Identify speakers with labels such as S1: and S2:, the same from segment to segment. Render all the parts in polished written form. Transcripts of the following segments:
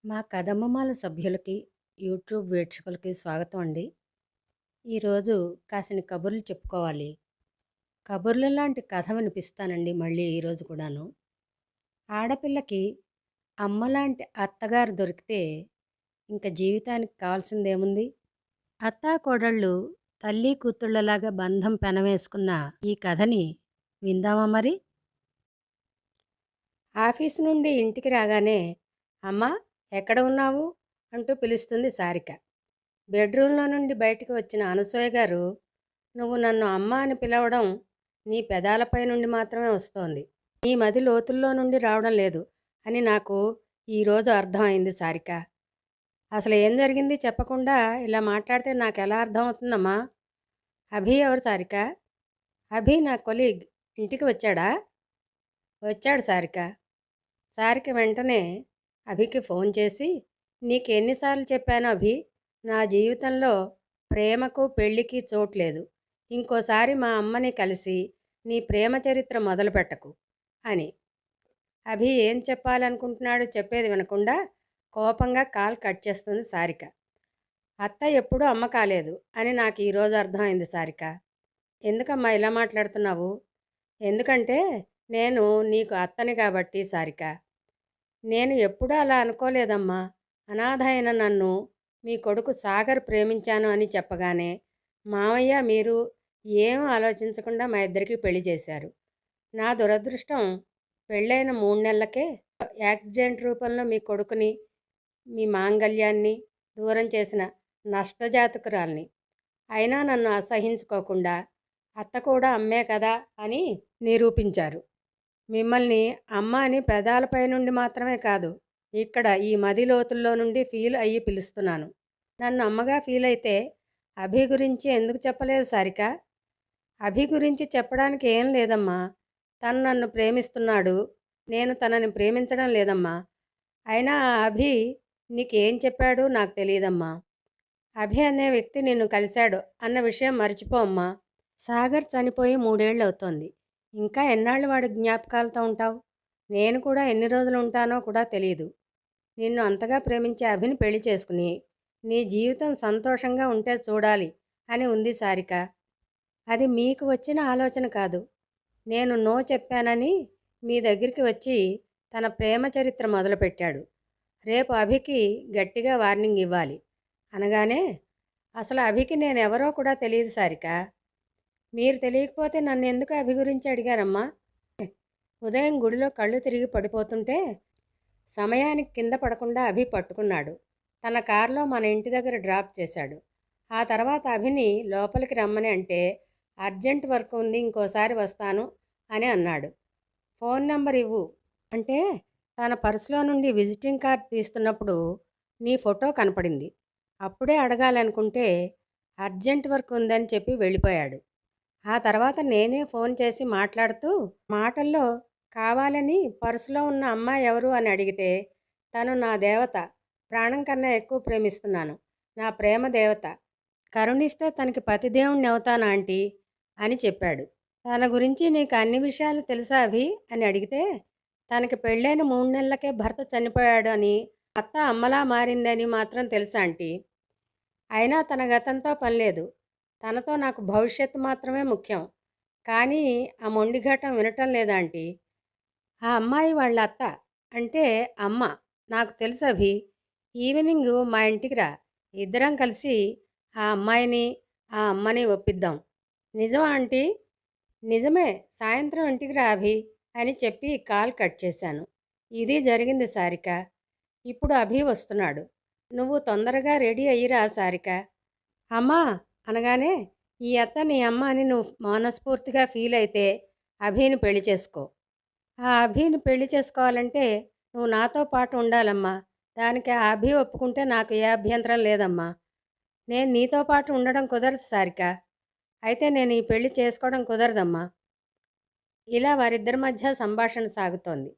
S1: మా కథమ్మమాల సభ్యులకి, యూట్యూబ్ వీక్షకులకి స్వాగతం అండి. ఈరోజు కాసిని కబుర్లు చెప్పుకోవాలి. కబుర్ల లాంటి కథ వినిపిస్తానండి మళ్ళీ ఈరోజు కూడాను. ఆడపిల్లకి అమ్మలాంటి అత్తగారు దొరికితే ఇంక జీవితానికి కావాల్సిందేముంది? అత్తాకోడళ్ళు తల్లి కూతుళ్ళలాగా బంధం పెనవేసుకున్న ఈ కథని విందామా మరి? ఆఫీసు నుండి ఇంటికి రాగానే అమ్మా ఎక్కడ ఉన్నావు అంటూ పిలుస్తుంది సారిక. బెడ్రూమ్లో నుండి బయటికి వచ్చిన అనసూయ గారు, నువ్వు నన్ను అమ్మ అని పిలవడం నీ పెదాలపై నుండి మాత్రమే వస్తోంది, నీ మది లోతుల్లో నుండి రావడం లేదు అని నాకు ఈరోజు అర్థమైంది సారిక. అసలు ఏం జరిగింది చెప్పకుండా ఇలా మాట్లాడితే నాకు ఎలా అర్థం అవుతుందమ్మా? అభి ఎవరు సారిక? అభి నా కొలీగ్. ఇంటికి వచ్చాడా? వచ్చాడు సారిక. సారిక వెంటనే అభికి ఫోన్ చేసి, నీకు ఎన్నిసార్లు చెప్పాను అభి, నా జీవితంలో ప్రేమకు పెళ్ళికి చోట్లేదు, ఇంకోసారి మా అమ్మని కలిసి నీ ప్రేమ చరిత్ర మొదలుపెట్టకు అని. అభి ఏం చెప్పాలనుకుంటున్నాడో చెప్పేది వినకుండా కోపంగా కాల్ కట్ చేస్తుంది సారిక. అత్త ఎప్పుడూ అమ్మ కాలేదు అని నాకు ఈరోజు అర్థమైంది సారిక. ఎందుకమ్మా ఇలా మాట్లాడుతున్నావు? ఎందుకంటే నేను నీకు అత్తని కాబట్టి సారిక. నేను ఎప్పుడూ అలా అనుకోలేదమ్మా. అనాథ అయిన నన్ను మీ కొడుకు సాగర్ ప్రేమించాను అని చెప్పగానే మామయ్య మీరు ఏం ఆలోచించకుండా మా ఇద్దరికి పెళ్లి చేశారు. నా దురదృష్టం పెళ్ళైన 3 నెలలకే యాక్సిడెంట్ రూపంలో మీ కొడుకుని, మీ మాంగళ్యాన్ని దూరం చేసిన నష్టజాతకురాల్ని. అయినా నన్ను అసహించుకోకుండా అత్త కూడా అమ్మే కదా అని నిరూపించారు. మిమ్మల్ని అమ్మ అని పెదాలపై నుండి మాత్రమే కాదు, ఇక్కడ ఈ మది లోతుల్లో నుండి ఫీల్ అయ్యి పిలుస్తున్నాను. నన్ను అమ్మగా ఫీల్ అయితే అభి గురించి ఎందుకు చెప్పలేదు సారిక? అభి గురించి చెప్పడానికి ఏం లేదమ్మా. తను నన్ను ప్రేమిస్తున్నాడు, నేను తనని ప్రేమించడం లేదమ్మా. అయినా ఆ అభి నీకేం చెప్పాడు నాకు తెలియదమ్మా. అభి అనే వ్యక్తి నిన్ను కలిశాడు అన్న విషయం మర్చిపో అమ్మా. సాగర్ చనిపోయి 3 ఏళ్ళు అవుతోంది. ఇంకా ఎన్నాళ్ళు వాడి జ్ఞాపకాలతో ఉంటావు? నేను కూడా ఎన్ని రోజులు ఉంటానో కూడా తెలియదు. నిన్ను అంతగా ప్రేమించే అభిని పెళ్లి చేసుకుని నీ జీవితం సంతోషంగా ఉంటే చూడాలి అని ఉంది సారిక. అది మీకు వచ్చిన ఆలోచన కాదు. నేను నో చెప్పానని మీ దగ్గరికి వచ్చి తన ప్రేమ చరిత్ర మొదలుపెట్టాడు. రేపు అభికి గట్టిగా వార్నింగ్ ఇవ్వాలి అనగానే, అసలు అభికి నేనెవరో కూడా తెలియదు సారిక. మీరు తెలియకపోతే నన్ను ఎందుకు అభి గురించి అడిగారమ్మా? ఉదయం గుడిలో కళ్ళు తిరిగి పడిపోతుంటే సమయానికి కింద పడకుండా అభి పట్టుకున్నాడు. తన కారులో మన ఇంటి దగ్గర డ్రాప్ చేశాడు. ఆ తర్వాత అభిని లోపలికి రమ్మని అంటే, అర్జెంట్ వర్క్ ఉంది ఇంకోసారి వస్తాను అని అన్నాడు. ఫోన్ నెంబర్ ఇవ్వు అంటే తన పర్సులో నుండి విజిటింగ్ కార్డ్ తీస్తున్నప్పుడు నీ ఫోటో కనపడింది. అప్పుడే అడగాలనుకుంటే అర్జెంట్ వర్క్ ఉందని చెప్పి వెళ్ళిపోయాడు. ఆ తర్వాత నేనే ఫోన్ చేసి మాట్లాడుతూ మాటల్లో కావాలని పర్సులో ఉన్న అమ్మాయి ఎవరు అని అడిగితే, తను నా దేవత, ప్రాణం కన్నా ఎక్కువ ప్రేమిస్తున్నాను, నా ప్రేమ దేవత, కరుణిస్తే తనకి పతిదేవుణ్ణి అవుతాను ఆంటీ అని చెప్పాడు. తన గురించి నీకు అన్ని విషయాలు తెలుసా అభి అని అడిగితే, తనకి పెళ్ళైన 3 నెలలకే భర్త చనిపోయాడు అని, అత్త అమ్మలా మారిందని మాత్రం తెలుసా ఆంటీ. అయినా తన గతంతో పనిలేదు, తనతో నాకు భవిష్యత్తు మాత్రమే ముఖ్యం. కానీ ఆ మొండిఘటం వినటం లేదాంటీ. ఆ అమ్మాయి వాళ్ళ అత్త అంటే అమ్మ నాకు తెలుసు అభి. ఈవినింగ్ మా ఇంటికి రా, ఇద్దరం కలిసి ఆ అమ్మాయిని ఆ అమ్మని ఒప్పిద్దాం. నిజమా ఆంటీ? నిజమే, సాయంత్రం ఇంటికి రా అభి అని చెప్పి కాల్ కట్ చేశాను. ఇది జరిగింది సారిక. ఇప్పుడు అభి వస్తున్నాడు. నువ్వు తొందరగా రెడీ అయ్యిరా సారిక. అమ్మా అనగానే, ఈ అత్త నీ అమ్మ అని నువ్వు మనస్ఫూర్తిగా ఫీల్ అయితే అభిని పెళ్లి చేసుకో. ఆ అభిని పెళ్లి చేసుకోవాలంటే నువ్వు నాతో పాటు ఉండాలమ్మా. దానికి ఆ అభి ఒప్పుకుంటే నాకు ఏ అభ్యంతరం లేదమ్మా. నేను నీతో పాటు ఉండడం కుదరదు సారిక. అయితే నేను ఈ పెళ్లి చేసుకోవడం కుదరదమ్మా. ఇలా వారిద్దరి మధ్య సంభాషణ సాగుతోంది.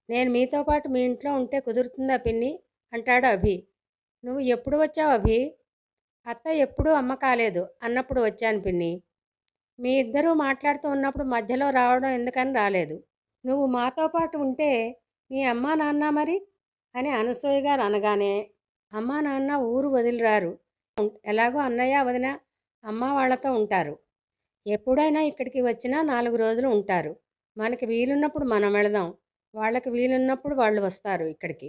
S1: నేను మీతో పాటు మీ ఇంట్లో ఉంటే కుదురుతుందా పిన్ని అంటాడు అభి. నువ్వు ఎప్పుడు వచ్చావు అభి? అత్త ఎప్పుడూ అమ్మ కాలేదు అన్నప్పుడు వచ్చాను పిన్ని. మీ ఇద్దరూ మాట్లాడుతూ ఉన్నప్పుడు మధ్యలో రావడం ఎందుకని రాలేదు. నువ్వు మాతో పాటు ఉంటే మీ అమ్మా నాన్న మరి అని అనసూయ గారు అనగానే అమ్మా నాన్న ఊరు వదిలిరారు. ఎలాగో అన్నయ్య వదిన అమ్మ వాళ్ళతో ఉంటారు. ఎప్పుడైనా ఇక్కడికి వచ్చినా 4 రోజులు ఉంటారు. మనకి వీలున్నప్పుడు మనం వెళదాం. వాళ్ళకి వీలున్నప్పుడు వాళ్ళు వస్తారు ఇక్కడికి.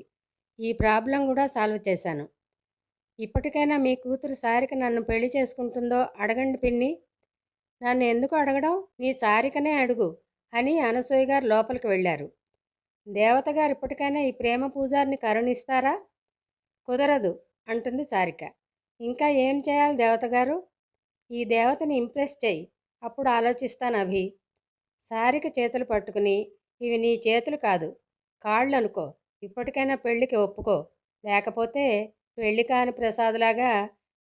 S1: ఈ ప్రాబ్లం కూడా సాల్వ్ చేశాను. ఇప్పటికైనా మీ కూతురు సారిక నన్ను పెళ్లి చేసుకుంటుందో అడగండి పిన్ని. నన్ను ఎందుకు అడగడం? నీ సారికనే అడుగు అని అనసూయ గారు లోపలికి వెళ్ళారు. దేవత గారు ఇప్పటికైనా ఈ ప్రేమ పూజారిని కరుణిస్తారా? కుదరదు అంటుంది సారిక. ఇంకా ఏం చేయాలి దేవతగారు? ఈ దేవతని ఇంప్రెస్ చెయ్యి, అప్పుడు ఆలోచిస్తాను అభి. సారిక చేతులు పట్టుకుని ఇవి నీ చేతులు కాదు కాళ్ళు అనుకో, ఇప్పటికైనా పెళ్ళికి ఒప్పుకో, లేకపోతే పెళ్ళి కాని ప్రసాద్లాగా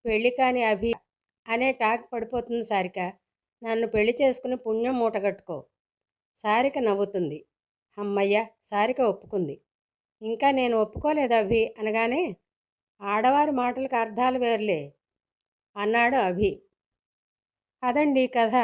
S1: పెళ్ళి కాని అభి అనే టాక్ పడిపోతుంది సారిక. నన్ను పెళ్లి చేసుకుని పుణ్యం మూటగట్టుకో. సారిక నవ్వుతుంది. అమ్మయ్య, సారిక ఒప్పుకుంది. ఇంకా నేను ఒప్పుకోలేదు అభి అనగానే ఆడవారి మాటలకు అర్థాలు వేరులే అన్నాడు అభి. అదండి కథ.